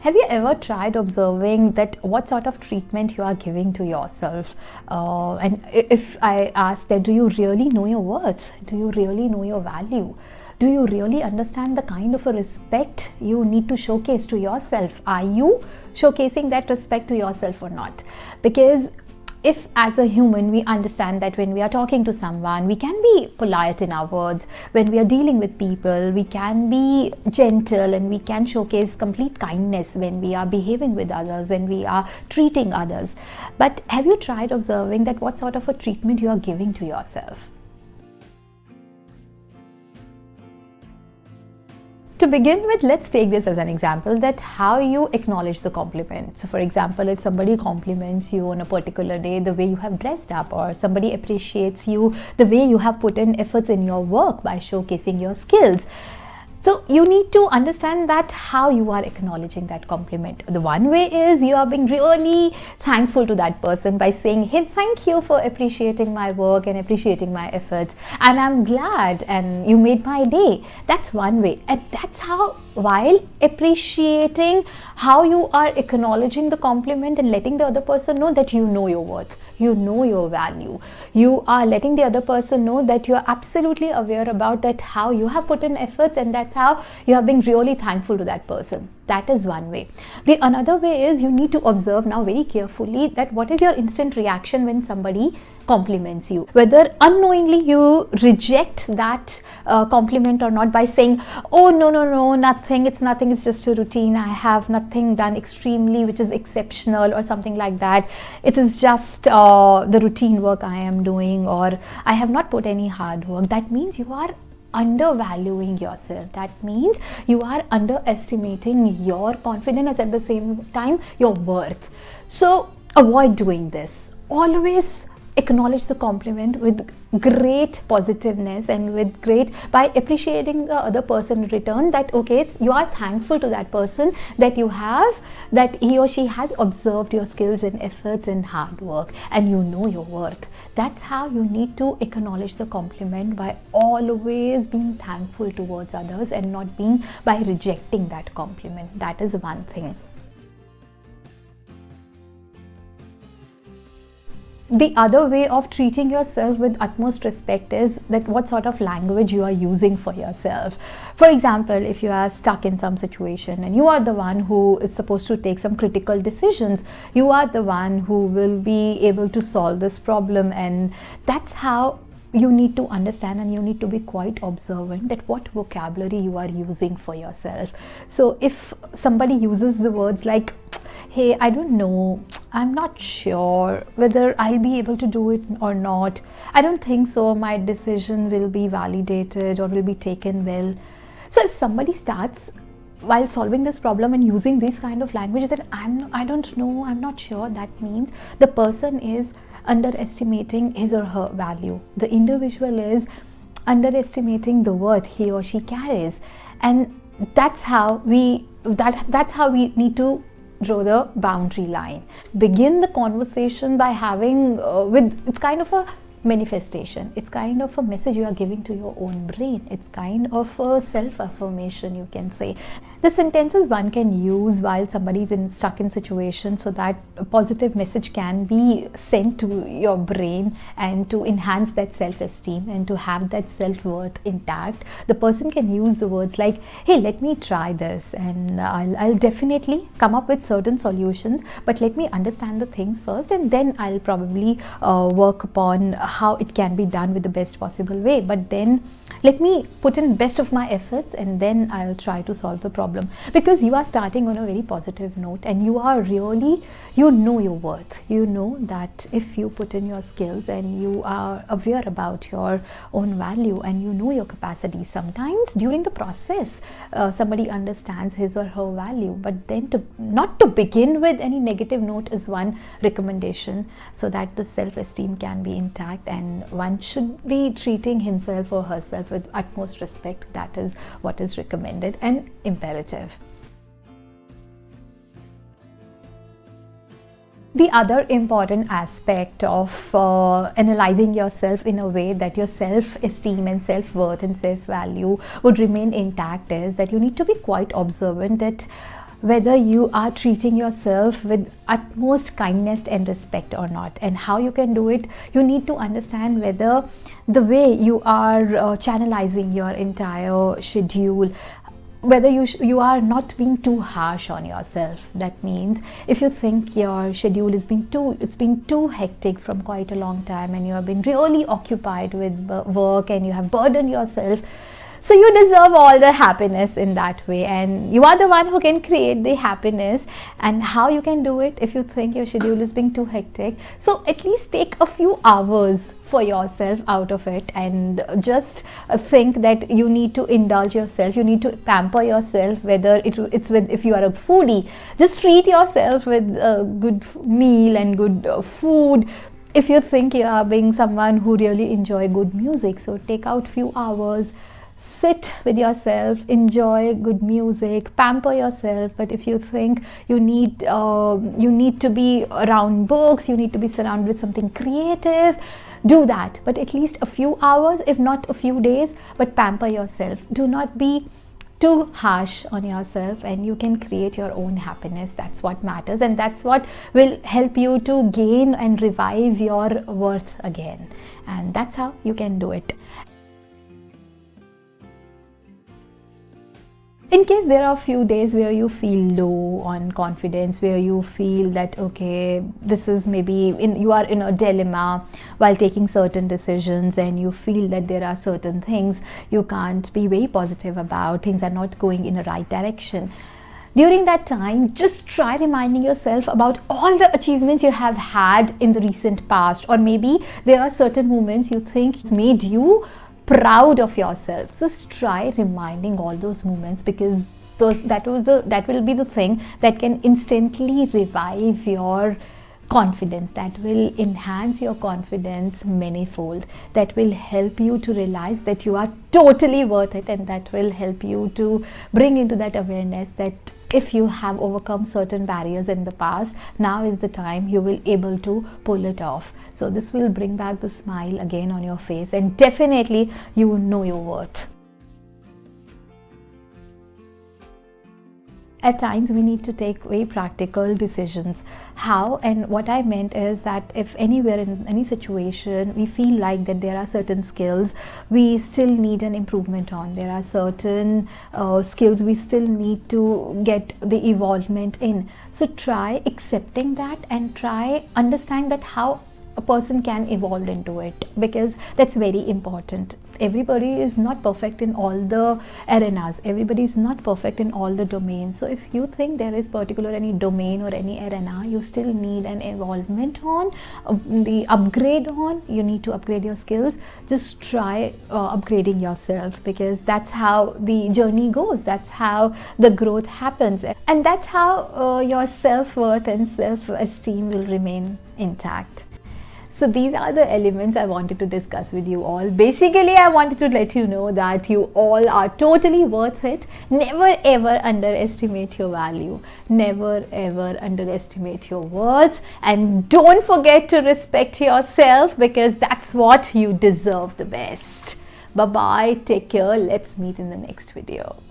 Have you ever tried observing that what sort of treatment you are giving to yourself? And if I ask that, do you really know your worth? Do you really know your value? Do you really understand the kind of a respect you need to showcase to yourself? Are you showcasing that respect to yourself or not? Because if as a human we understand that when we are talking to someone, we can be polite in our words. When we are dealing with people, we can be gentle and we can showcase complete kindness when we are behaving with others, when we are treating others. But have you tried observing that what sort of a treatment you are giving to yourself? To begin with, let's take this as an example that how you acknowledge the compliment. So for example, if somebody compliments you on a particular day, the way you have dressed up, or somebody appreciates you, the way you have put in efforts in your work by showcasing your skills. So you need to understand that how you are acknowledging that compliment. The one way is you are being really thankful to that person by saying, hey, thank you for appreciating my work and appreciating my efforts, and I'm glad and you made my day. That's one way. And that's how, while appreciating how you are acknowledging the compliment and letting the other person know that you know your worth, you know your value, you are letting the other person know that you are absolutely aware about that, how you have put in efforts, and that's how you are being really thankful to that person. That is one way. The another way is you need to observe now very carefully that what is your instant reaction when somebody compliments you, whether unknowingly you reject that compliment or not by saying, oh no, nothing, it's just a routine, I have nothing done extremely which is exceptional or something like that, it is just the routine work I am doing, or I have not put any hard work. That means you are undervaluing yourself. That means you are underestimating your confidence, at the same time your worth. So avoid doing this. Always acknowledge the compliment with great positiveness and with great, by appreciating the other person in return, that okay, you are thankful to that person that you have, that he or she has observed your skills and efforts and hard work, and you know your worth. That's how you need to acknowledge the compliment, by always being thankful towards others and not being by rejecting that compliment. That is one thing. The other way of treating yourself with utmost respect is that what sort of language you are using for yourself. For example, if you are stuck in some situation and you are the one who is supposed to take some critical decisions, you are the one who will be able to solve this problem, and that's how you need to understand, and you need to be quite observant that what vocabulary you are using for yourself. So if somebody uses the words like, hey, I don't know, I'm not sure whether I'll be able to do it or not, I don't think so, my decision will be validated or will be taken well. So if somebody starts while solving this problem and using these kind of languages, that I don't know, I'm not sure, that means the person is underestimating his or her value. The individual is underestimating the worth he or she carries, and that's how we need to draw the boundary line. Begin the conversation by having it's kind of a manifestation, it's kind of a message you are giving to your own brain, it's kind of a self-affirmation, you can say. The sentences one can use while somebody is stuck in situation, so that a positive message can be sent to your brain, and to enhance that self-esteem and to have that self-worth intact. The person can use the words like, hey, let me try this, and I'll definitely come up with certain solutions, but let me understand the things first, and then I'll probably work upon how it can be done with the best possible way. But then let me put in best of my efforts, and then I'll try to solve the problem. Because you are starting on a very positive note, and you are really, you know your worth. You know that if you put in your skills and you are aware about your own value and you know your capacity, sometimes during the process somebody understands his or her value. But then not to begin with any negative note is one recommendation, so that the self-esteem can be intact, and one should be treating himself or herself with utmost respect. That is what is recommended and imperative. The other important aspect of analyzing yourself in a way that your self-esteem and self-worth and self-value would remain intact is that you need to be quite observant that whether you are treating yourself with utmost kindness and respect or not. And how you can do it, you need to understand whether the way you are channelizing your entire schedule, whether you are not being too harsh on yourself. That means if you think your schedule is it's been too hectic from quite a long time, and you have been really occupied with work and you have burdened yourself, so you deserve all the happiness in that way, and you are the one who can create the happiness. And how you can do it, if you think your schedule is being too hectic, so at least take a few hours for yourself out of it, and just think that you need to indulge yourself, you need to pamper yourself, whether it's with, if you are a foodie, just treat yourself with a good meal and good food. If you think you are being someone who really enjoy good music, so take out few hours, sit with yourself, enjoy good music, pamper yourself. But if you think you need to be around books, you need to be surrounded with something creative, do that, but at least a few hours, if not a few days, but pamper yourself. Do not be too harsh on yourself, and you can create your own happiness. That's what matters, and that's what will help you to gain and revive your worth again. And that's how you can do it. In case there are a few days where you feel low on confidence, where you feel that, okay, this is maybe you are in a dilemma while taking certain decisions, and you feel that there are certain things you can't be very positive about, things are not going in a right direction. During that time, just try reminding yourself about all the achievements you have had in the recent past, or maybe there are certain moments you think made you proud of yourself. So just try reminding all those moments, because that will be the thing that can instantly revive your confidence, that will enhance your confidence manifold, that will help you to realize that you are totally worth it, and that will help you to bring into that awareness that if you have overcome certain barriers in the past, now is the time you will able to pull it off. So this will bring back the smile again on your face, and definitely you will know your worth. At times we need to take very practical decisions. How, and what I meant is that if anywhere in any situation we feel like that there are certain skills we still need an improvement on, there are certain skills we still need to get the evolvement in, so try accepting that and try understanding that how a person can evolve into it, because that's very important. Everybody is not perfect in all the arenas, everybody is not perfect in all the domains. So if you think there is particular any domain or any arena you still need an evolvement on, the upgrade on, you need to upgrade your skills, just try upgrading yourself, because that's how the journey goes, that's how the growth happens, and that's how your self-worth and self-esteem will remain intact. So these are the elements I wanted to discuss with you all. Basically, I wanted to let you know that you all are totally worth it. Never ever underestimate your value. Never ever underestimate your worth. And don't forget to respect yourself, because that's what you deserve the best. Bye-bye. Take care. Let's meet in the next video.